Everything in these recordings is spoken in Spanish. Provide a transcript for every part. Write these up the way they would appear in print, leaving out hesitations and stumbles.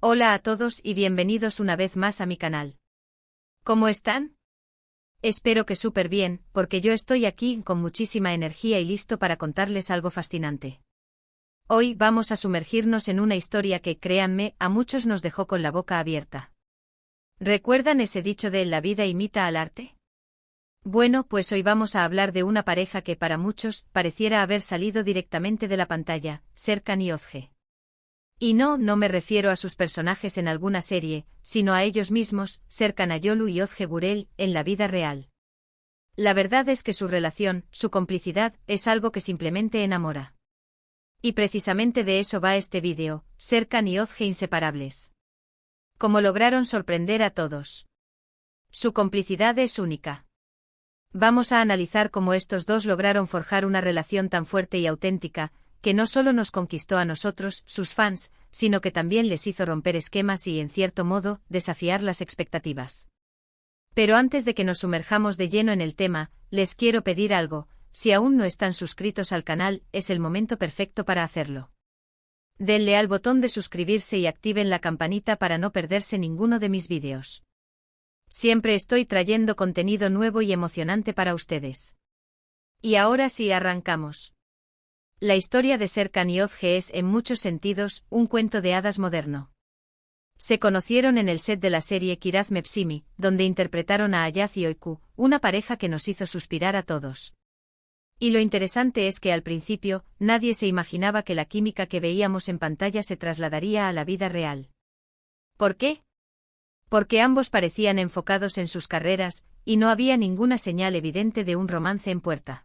Hola a todos y bienvenidos una vez más a mi canal. ¿Cómo están? Espero que súper bien, porque yo estoy aquí con muchísima energía y listo para contarles algo fascinante. Hoy vamos a sumergirnos en una historia que, créanme, a muchos nos dejó con la boca abierta. ¿Recuerdan ese dicho de la vida imita al arte? Bueno, pues hoy vamos a hablar de una pareja que para muchos pareciera haber salido directamente de la pantalla, Serkan y Özge. Y no me refiero a sus personajes en alguna serie, sino a ellos mismos, Serkan Ayolu y Özge Gürel, en la vida real. La verdad es que su relación, su complicidad, es algo que simplemente enamora. Y precisamente de eso va este vídeo, Serkan y Özge inseparables. Cómo lograron sorprender a todos. Su complicidad es única. Vamos a analizar cómo estos dos lograron forjar una relación tan fuerte y auténtica, que no solo nos conquistó a nosotros, sus fans, sino que también les hizo romper esquemas y, en cierto modo, desafiar las expectativas. Pero antes de que nos sumerjamos de lleno en el tema, les quiero pedir algo: si aún no están suscritos al canal, es el momento perfecto para hacerlo. Denle al botón de suscribirse y activen la campanita para no perderse ninguno de mis vídeos. Siempre estoy trayendo contenido nuevo y emocionante para ustedes. Y ahora sí, arrancamos. La historia de Serkan y Özge es, en muchos sentidos, un cuento de hadas moderno. Se conocieron en el set de la serie Kiraz Mevsimi, donde interpretaron a Ayaz y Öykü, una pareja que nos hizo suspirar a todos. Y lo interesante es que al principio, nadie se imaginaba que la química que veíamos en pantalla se trasladaría a la vida real. ¿Por qué? Porque ambos parecían enfocados en sus carreras, y no había ninguna señal evidente de un romance en puerta.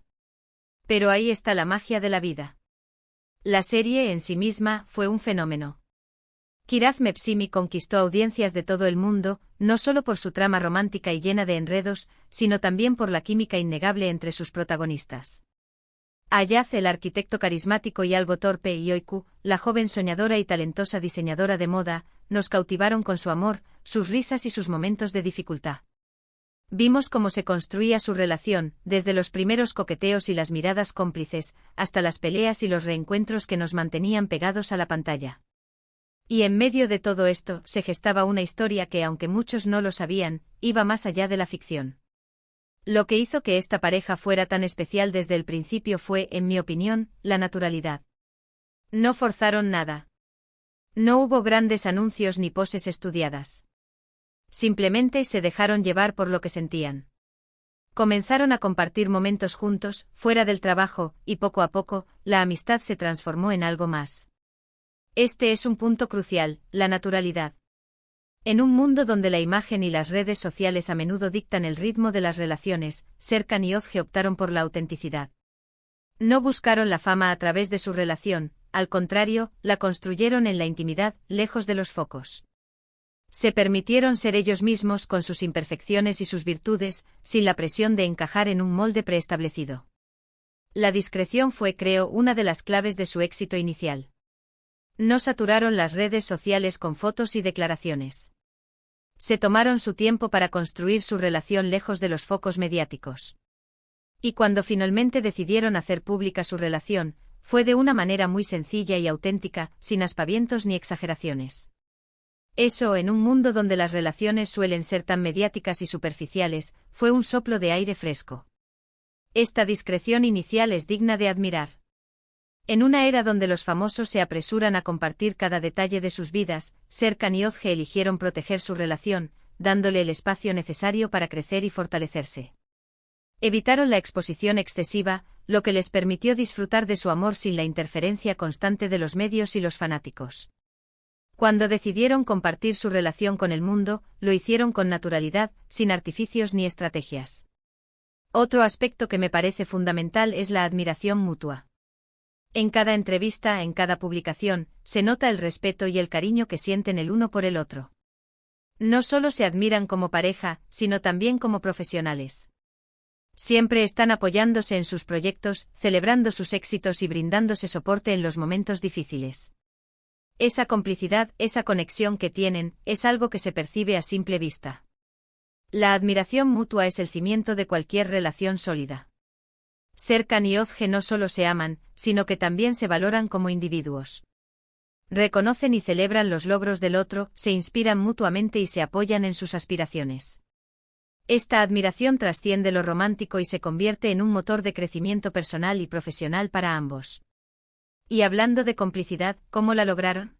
Pero ahí está la magia de la vida. La serie en sí misma fue un fenómeno. Kiraz Mevsimi conquistó audiencias de todo el mundo, no solo por su trama romántica y llena de enredos, sino también por la química innegable entre sus protagonistas. Ayaz, el arquitecto carismático y algo torpe, y Öykü, la joven soñadora y talentosa diseñadora de moda, nos cautivaron con su amor, sus risas y sus momentos de dificultad. Vimos cómo se construía su relación, desde los primeros coqueteos y las miradas cómplices, hasta las peleas y los reencuentros que nos mantenían pegados a la pantalla. Y en medio de todo esto, se gestaba una historia que, aunque muchos no lo sabían, iba más allá de la ficción. Lo que hizo que esta pareja fuera tan especial desde el principio fue, en mi opinión, la naturalidad. No forzaron nada. No hubo grandes anuncios ni poses estudiadas. Simplemente se dejaron llevar por lo que sentían. Comenzaron a compartir momentos juntos, fuera del trabajo, y poco a poco, la amistad se transformó en algo más. Este es un punto crucial, la naturalidad. En un mundo donde la imagen y las redes sociales a menudo dictan el ritmo de las relaciones, Serkan y Özge optaron por la autenticidad. No buscaron la fama a través de su relación, al contrario, la construyeron en la intimidad, lejos de los focos. Se permitieron ser ellos mismos con sus imperfecciones y sus virtudes, sin la presión de encajar en un molde preestablecido. La discreción fue, creo, una de las claves de su éxito inicial. No saturaron las redes sociales con fotos y declaraciones. Se tomaron su tiempo para construir su relación lejos de los focos mediáticos. Y cuando finalmente decidieron hacer pública su relación, fue de una manera muy sencilla y auténtica, sin aspavientos ni exageraciones. Eso, en un mundo donde las relaciones suelen ser tan mediáticas y superficiales, fue un soplo de aire fresco. Esta discreción inicial es digna de admirar. En una era donde los famosos se apresuran a compartir cada detalle de sus vidas, Serkan y Özge eligieron proteger su relación, dándole el espacio necesario para crecer y fortalecerse. Evitaron la exposición excesiva, lo que les permitió disfrutar de su amor sin la interferencia constante de los medios y los fanáticos. Cuando decidieron compartir su relación con el mundo, lo hicieron con naturalidad, sin artificios ni estrategias. Otro aspecto que me parece fundamental es la admiración mutua. En cada entrevista, en cada publicación, se nota el respeto y el cariño que sienten el uno por el otro. No solo se admiran como pareja, sino también como profesionales. Siempre están apoyándose en sus proyectos, celebrando sus éxitos y brindándose soporte en los momentos difíciles. Esa complicidad, esa conexión que tienen, es algo que se percibe a simple vista. La admiración mutua es el cimiento de cualquier relación sólida. Serkan y Özge no solo se aman, sino que también se valoran como individuos. Reconocen y celebran los logros del otro, se inspiran mutuamente y se apoyan en sus aspiraciones. Esta admiración trasciende lo romántico y se convierte en un motor de crecimiento personal y profesional para ambos. Y hablando de complicidad, ¿cómo la lograron?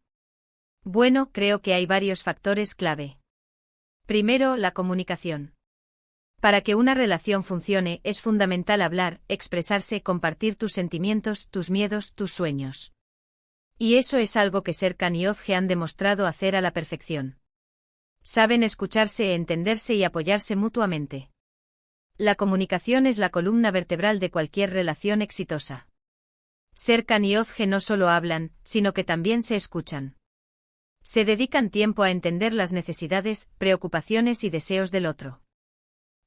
Bueno, creo que hay varios factores clave. Primero, la comunicación. Para que una relación funcione, es fundamental hablar, expresarse, compartir tus sentimientos, tus miedos, tus sueños. Y eso es algo que Serkan y Özge han demostrado hacer a la perfección. Saben escucharse, entenderse y apoyarse mutuamente. La comunicación es la columna vertebral de cualquier relación exitosa. Serkan y Özge no solo hablan, sino que también se escuchan. Se dedican tiempo a entender las necesidades, preocupaciones y deseos del otro.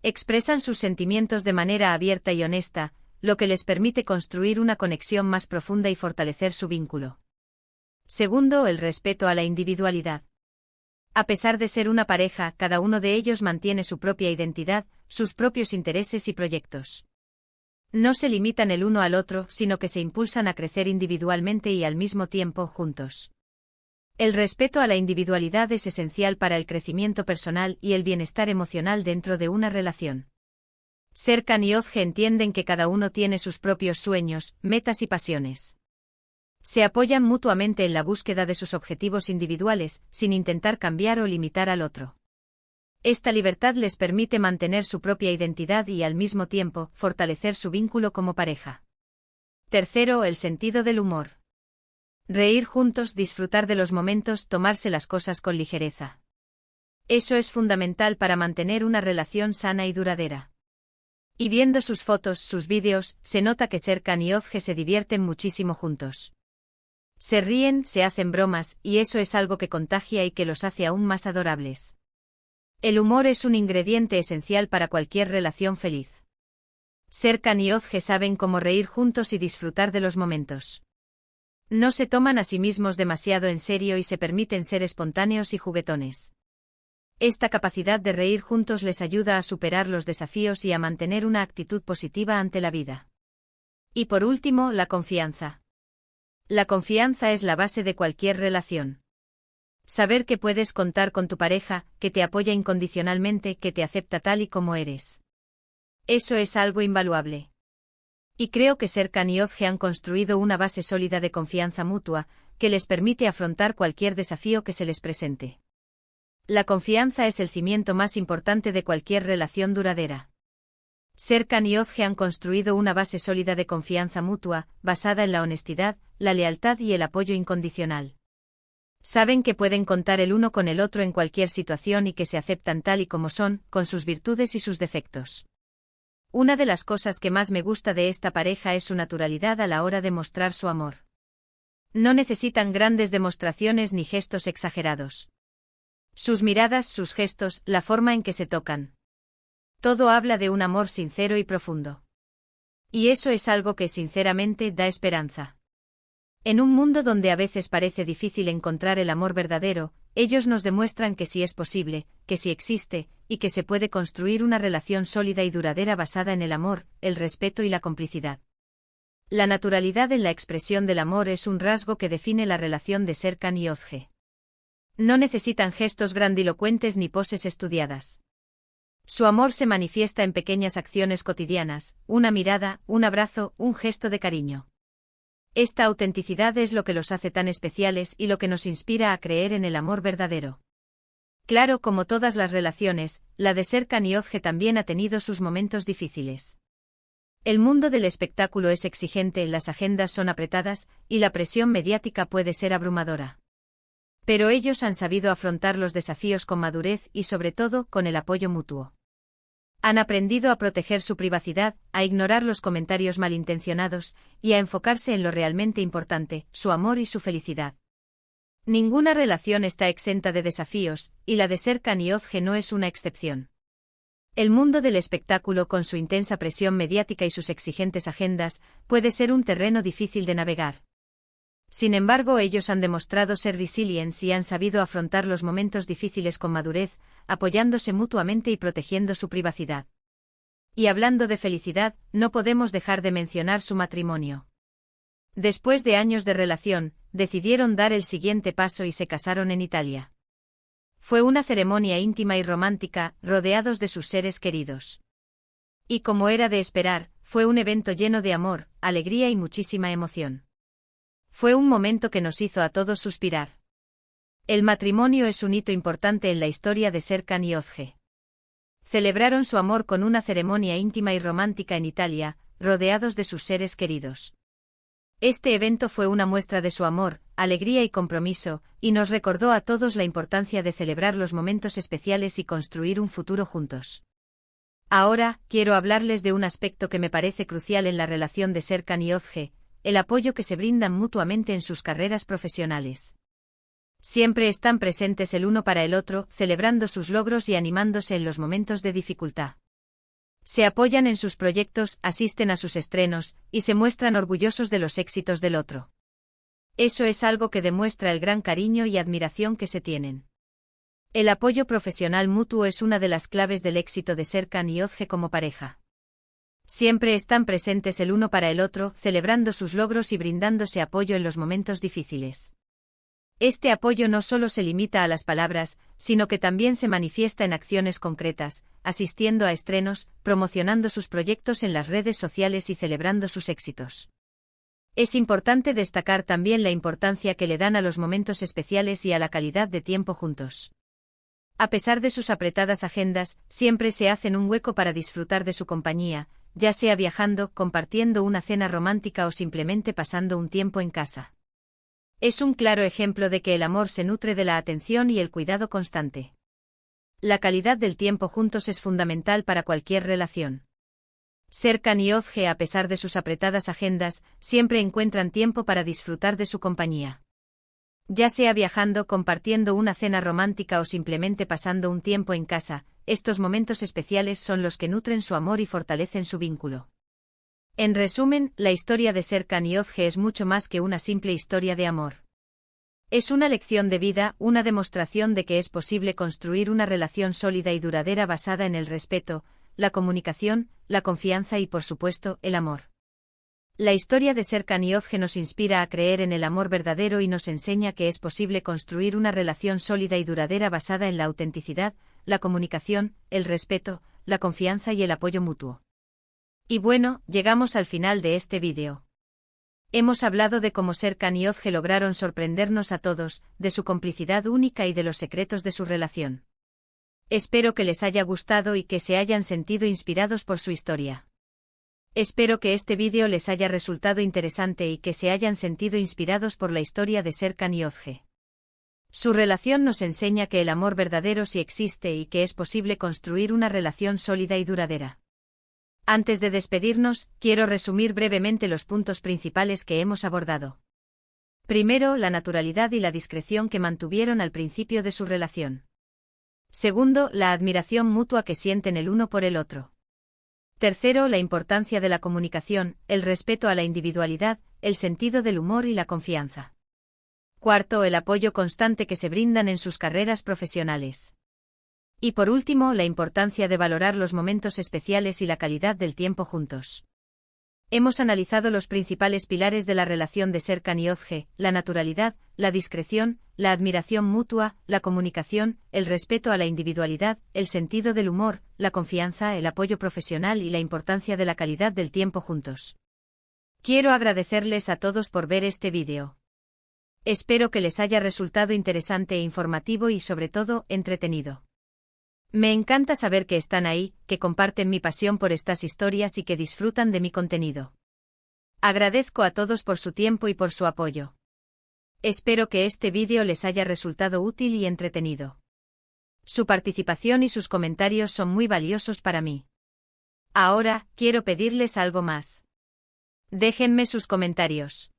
Expresan sus sentimientos de manera abierta y honesta, lo que les permite construir una conexión más profunda y fortalecer su vínculo. Segundo, el respeto a la individualidad. A pesar de ser una pareja, cada uno de ellos mantiene su propia identidad, sus propios intereses y proyectos. No se limitan el uno al otro, sino que se impulsan a crecer individualmente y al mismo tiempo juntos. El respeto a la individualidad es esencial para el crecimiento personal y el bienestar emocional dentro de una relación. Serkan y Özge entienden que cada uno tiene sus propios sueños, metas y pasiones. Se apoyan mutuamente en la búsqueda de sus objetivos individuales, sin intentar cambiar o limitar al otro. Esta libertad les permite mantener su propia identidad y al mismo tiempo fortalecer su vínculo como pareja. Tercero, el sentido del humor. Reír juntos, disfrutar de los momentos, tomarse las cosas con ligereza. Eso es fundamental para mantener una relación sana y duradera. Y viendo sus fotos, sus vídeos, se nota que Serkan y Özge se divierten muchísimo juntos. Se ríen, se hacen bromas, y eso es algo que contagia y que los hace aún más adorables. El humor es un ingrediente esencial para cualquier relación feliz. Serkan y Özge saben cómo reír juntos y disfrutar de los momentos. No se toman a sí mismos demasiado en serio y se permiten ser espontáneos y juguetones. Esta capacidad de reír juntos les ayuda a superar los desafíos y a mantener una actitud positiva ante la vida. Y por último, la confianza. La confianza es la base de cualquier relación. Saber que puedes contar con tu pareja, que te apoya incondicionalmente, que te acepta tal y como eres. Eso es algo invaluable. Y creo que Serkan y Özge han construido una base sólida de confianza mutua, que les permite afrontar cualquier desafío que se les presente. La confianza es el cimiento más importante de cualquier relación duradera. Serkan y Özge han construido una base sólida de confianza mutua, basada en la honestidad, la lealtad y el apoyo incondicional. Saben que pueden contar el uno con el otro en cualquier situación y que se aceptan tal y como son, con sus virtudes y sus defectos. Una de las cosas que más me gusta de esta pareja es su naturalidad a la hora de mostrar su amor. No necesitan grandes demostraciones ni gestos exagerados. Sus miradas, sus gestos, la forma en que se tocan. Todo habla de un amor sincero y profundo. Y eso es algo que sinceramente da esperanza. En un mundo donde a veces parece difícil encontrar el amor verdadero, ellos nos demuestran que sí es posible, que sí existe, y que se puede construir una relación sólida y duradera basada en el amor, el respeto y la complicidad. La naturalidad en la expresión del amor es un rasgo que define la relación de Serkan y Özge. No necesitan gestos grandilocuentes ni poses estudiadas. Su amor se manifiesta en pequeñas acciones cotidianas, una mirada, un abrazo, un gesto de cariño. Esta autenticidad es lo que los hace tan especiales y lo que nos inspira a creer en el amor verdadero. Claro, como todas las relaciones, la de Serkan y Özge también ha tenido sus momentos difíciles. El mundo del espectáculo es exigente, las agendas son apretadas, y la presión mediática puede ser abrumadora. Pero ellos han sabido afrontar los desafíos con madurez y sobre todo con el apoyo mutuo. Han aprendido a proteger su privacidad, a ignorar los comentarios malintencionados y a enfocarse en lo realmente importante, su amor y su felicidad. Ninguna relación está exenta de desafíos, y la de Serkan y Özge no es una excepción. El mundo del espectáculo con su intensa presión mediática y sus exigentes agendas puede ser un terreno difícil de navegar. Sin embargo, ellos han demostrado ser resilientes y han sabido afrontar los momentos difíciles con madurez, apoyándose mutuamente y protegiendo su privacidad. Y hablando de felicidad, no podemos dejar de mencionar su matrimonio. Después de años de relación, decidieron dar el siguiente paso y se casaron en Italia. Fue una ceremonia íntima y romántica, rodeados de sus seres queridos. Y como era de esperar, fue un evento lleno de amor, alegría y muchísima emoción. Fue un momento que nos hizo a todos suspirar. El matrimonio es un hito importante en la historia de Serkan y Özge. Celebraron su amor con una ceremonia íntima y romántica en Italia, rodeados de sus seres queridos. Este evento fue una muestra de su amor, alegría y compromiso, y nos recordó a todos la importancia de celebrar los momentos especiales y construir un futuro juntos. Ahora, quiero hablarles de un aspecto que me parece crucial en la relación de Serkan y Özge, el apoyo que se brindan mutuamente en sus carreras profesionales. Siempre están presentes el uno para el otro, celebrando sus logros y animándose en los momentos de dificultad. Se apoyan en sus proyectos, asisten a sus estrenos, y se muestran orgullosos de los éxitos del otro. Eso es algo que demuestra el gran cariño y admiración que se tienen. El apoyo profesional mutuo es una de las claves del éxito de Serkan y Özge como pareja. Siempre están presentes el uno para el otro, celebrando sus logros y brindándose apoyo en los momentos difíciles. Este apoyo no solo se limita a las palabras, sino que también se manifiesta en acciones concretas, asistiendo a estrenos, promocionando sus proyectos en las redes sociales y celebrando sus éxitos. Es importante destacar también la importancia que le dan a los momentos especiales y a la calidad de tiempo juntos. A pesar de sus apretadas agendas, siempre se hacen un hueco para disfrutar de su compañía, ya sea viajando, compartiendo una cena romántica o simplemente pasando un tiempo en casa. Es un claro ejemplo de que el amor se nutre de la atención y el cuidado constante. La calidad del tiempo juntos es fundamental para cualquier relación. Serkan y Özge, a pesar de sus apretadas agendas, siempre encuentran tiempo para disfrutar de su compañía. Ya sea viajando, compartiendo una cena romántica o simplemente pasando un tiempo en casa, estos momentos especiales son los que nutren su amor y fortalecen su vínculo. En resumen, la historia de Serkan y Özge es mucho más que una simple historia de amor. Es una lección de vida, una demostración de que es posible construir una relación sólida y duradera basada en el respeto, la comunicación, la confianza y, por supuesto, el amor. La historia de Serkan y Özge nos inspira a creer en el amor verdadero y nos enseña que es posible construir una relación sólida y duradera basada en la autenticidad, la comunicación, el respeto, la confianza y el apoyo mutuo. Y bueno, llegamos al final de este vídeo. Hemos hablado de cómo Serkan y Özge lograron sorprendernos a todos, de su complicidad única y de los secretos de su relación. Espero que les haya gustado y que se hayan sentido inspirados por su historia. Espero que este vídeo les haya resultado interesante y que se hayan sentido inspirados por la historia de Serkan y Özge. Su relación nos enseña que el amor verdadero sí existe y que es posible construir una relación sólida y duradera. Antes de despedirnos, quiero resumir brevemente los puntos principales que hemos abordado. Primero, la naturalidad y la discreción que mantuvieron al principio de su relación. Segundo, la admiración mutua que sienten el uno por el otro. Tercero, la importancia de la comunicación, el respeto a la individualidad, el sentido del humor y la confianza. Cuarto, el apoyo constante que se brindan en sus carreras profesionales. Y por último, la importancia de valorar los momentos especiales y la calidad del tiempo juntos. Hemos analizado los principales pilares de la relación de Serkan y Özge: la naturalidad, la discreción, la admiración mutua, la comunicación, el respeto a la individualidad, el sentido del humor, la confianza, el apoyo profesional y la importancia de la calidad del tiempo juntos. Quiero agradecerles a todos por ver este vídeo. Espero que les haya resultado interesante e informativo y sobre todo, entretenido. Me encanta saber que están ahí, que comparten mi pasión por estas historias y que disfrutan de mi contenido. Agradezco a todos por su tiempo y por su apoyo. Espero que este vídeo les haya resultado útil y entretenido. Su participación y sus comentarios son muy valiosos para mí. Ahora, quiero pedirles algo más. Déjenme sus comentarios.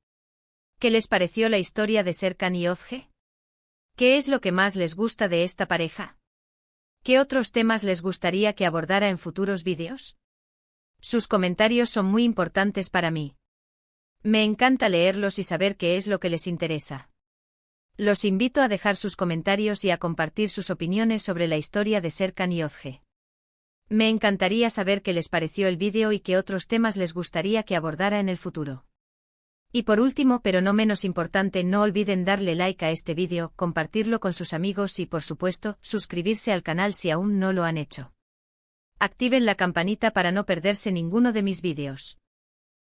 ¿Qué les pareció la historia de Serkan y Özge? ¿Qué es lo que más les gusta de esta pareja? ¿Qué otros temas les gustaría que abordara en futuros vídeos? Sus comentarios son muy importantes para mí. Me encanta leerlos y saber qué es lo que les interesa. Los invito a dejar sus comentarios y a compartir sus opiniones sobre la historia de Serkan y Özge. Me encantaría saber qué les pareció el vídeo y qué otros temas les gustaría que abordara en el futuro. Y por último, pero no menos importante, no olviden darle like a este vídeo, compartirlo con sus amigos y, por supuesto, suscribirse al canal si aún no lo han hecho. Activen la campanita para no perderse ninguno de mis vídeos.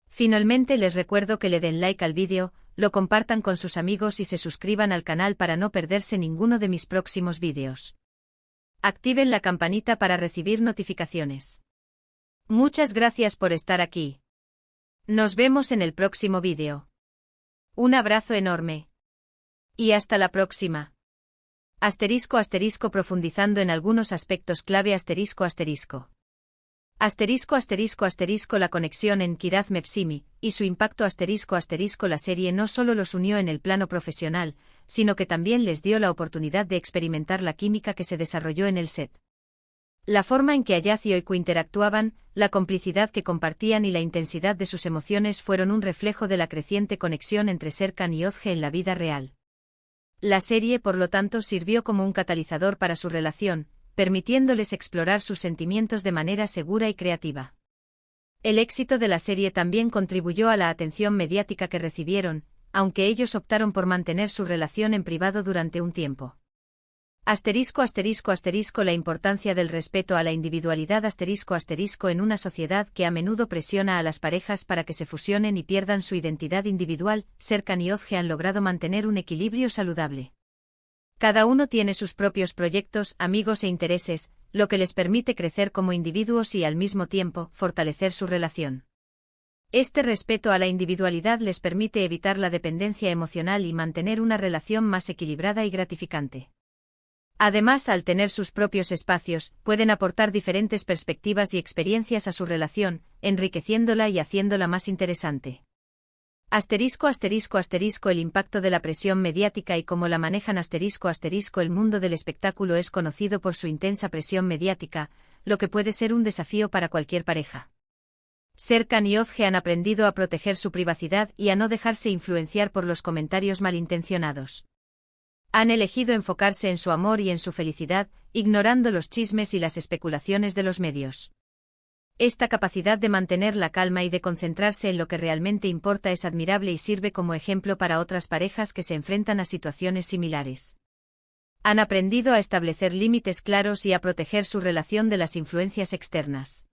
Finalmente les recuerdo que le den like al vídeo, lo compartan con sus amigos y se suscriban al canal para no perderse ninguno de mis próximos vídeos. Activen la campanita para recibir notificaciones. Muchas gracias por estar aquí. Nos vemos en el próximo vídeo. Un abrazo enorme. Y hasta la próxima. Asterisco asterisco profundizando en algunos aspectos clave asterisco asterisco. Asterisco asterisco asterisco la conexión en Kiraz Mepsimi, y su impacto asterisco asterisco la serie no solo los unió en el plano profesional, sino que también les dio la oportunidad de experimentar la química que se desarrolló en el set. La forma en que Ayaz y Oiku interactuaban, la complicidad que compartían y la intensidad de sus emociones fueron un reflejo de la creciente conexión entre Serkan y Ozge en la vida real. La serie, por lo tanto, sirvió como un catalizador para su relación, permitiéndoles explorar sus sentimientos de manera segura y creativa. El éxito de la serie también contribuyó a la atención mediática que recibieron, aunque ellos optaron por mantener su relación en privado durante un tiempo. Asterisco asterisco asterisco la importancia del respeto a la individualidad asterisco asterisco en una sociedad que a menudo presiona a las parejas para que se fusionen y pierdan su identidad individual, Serkan y Ozge han logrado mantener un equilibrio saludable. Cada uno tiene sus propios proyectos, amigos e intereses, lo que les permite crecer como individuos y al mismo tiempo fortalecer su relación. Este respeto a la individualidad les permite evitar la dependencia emocional y mantener una relación más equilibrada y gratificante. Además, al tener sus propios espacios, pueden aportar diferentes perspectivas y experiencias a su relación, enriqueciéndola y haciéndola más interesante. Asterisco asterisco asterisco el impacto de la presión mediática y cómo la manejan asterisco asterisco el mundo del espectáculo es conocido por su intensa presión mediática, lo que puede ser un desafío para cualquier pareja. Serkan y Ozge han aprendido a proteger su privacidad y a no dejarse influenciar por los comentarios malintencionados. Han elegido enfocarse en su amor y en su felicidad, ignorando los chismes y las especulaciones de los medios. Esta capacidad de mantener la calma y de concentrarse en lo que realmente importa es admirable y sirve como ejemplo para otras parejas que se enfrentan a situaciones similares. Han aprendido a establecer límites claros y a proteger su relación de las influencias externas.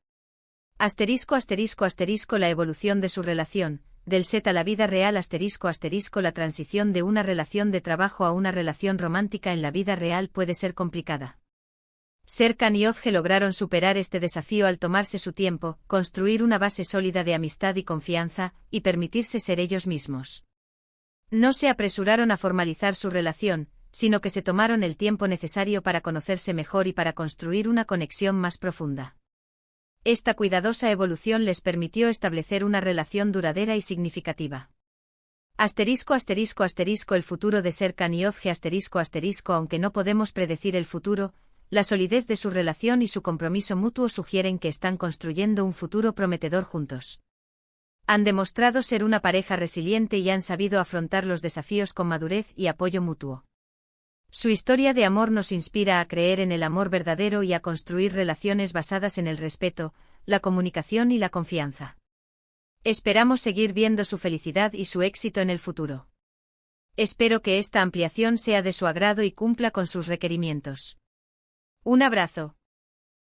Asterisco asterisco asterisco la evolución de su relación, del set a la vida real asterisco asterisco la transición de una relación de trabajo a una relación romántica en la vida real puede ser complicada. Serkan y Ozge lograron superar este desafío al tomarse su tiempo, construir una base sólida de amistad y confianza, y permitirse ser ellos mismos. No se apresuraron a formalizar su relación, sino que se tomaron el tiempo necesario para conocerse mejor y para construir una conexión más profunda. Esta cuidadosa evolución les permitió establecer una relación duradera y significativa. Asterisco asterisco asterisco el futuro de Serkan y Ozge asterisco asterisco aunque no podemos predecir el futuro, la solidez de su relación y su compromiso mutuo sugieren que están construyendo un futuro prometedor juntos. Han demostrado ser una pareja resiliente y han sabido afrontar los desafíos con madurez y apoyo mutuo. Su historia de amor nos inspira a creer en el amor verdadero y a construir relaciones basadas en el respeto, la comunicación y la confianza. Esperamos seguir viendo su felicidad y su éxito en el futuro. Espero que esta ampliación sea de su agrado y cumpla con sus requerimientos. Un abrazo.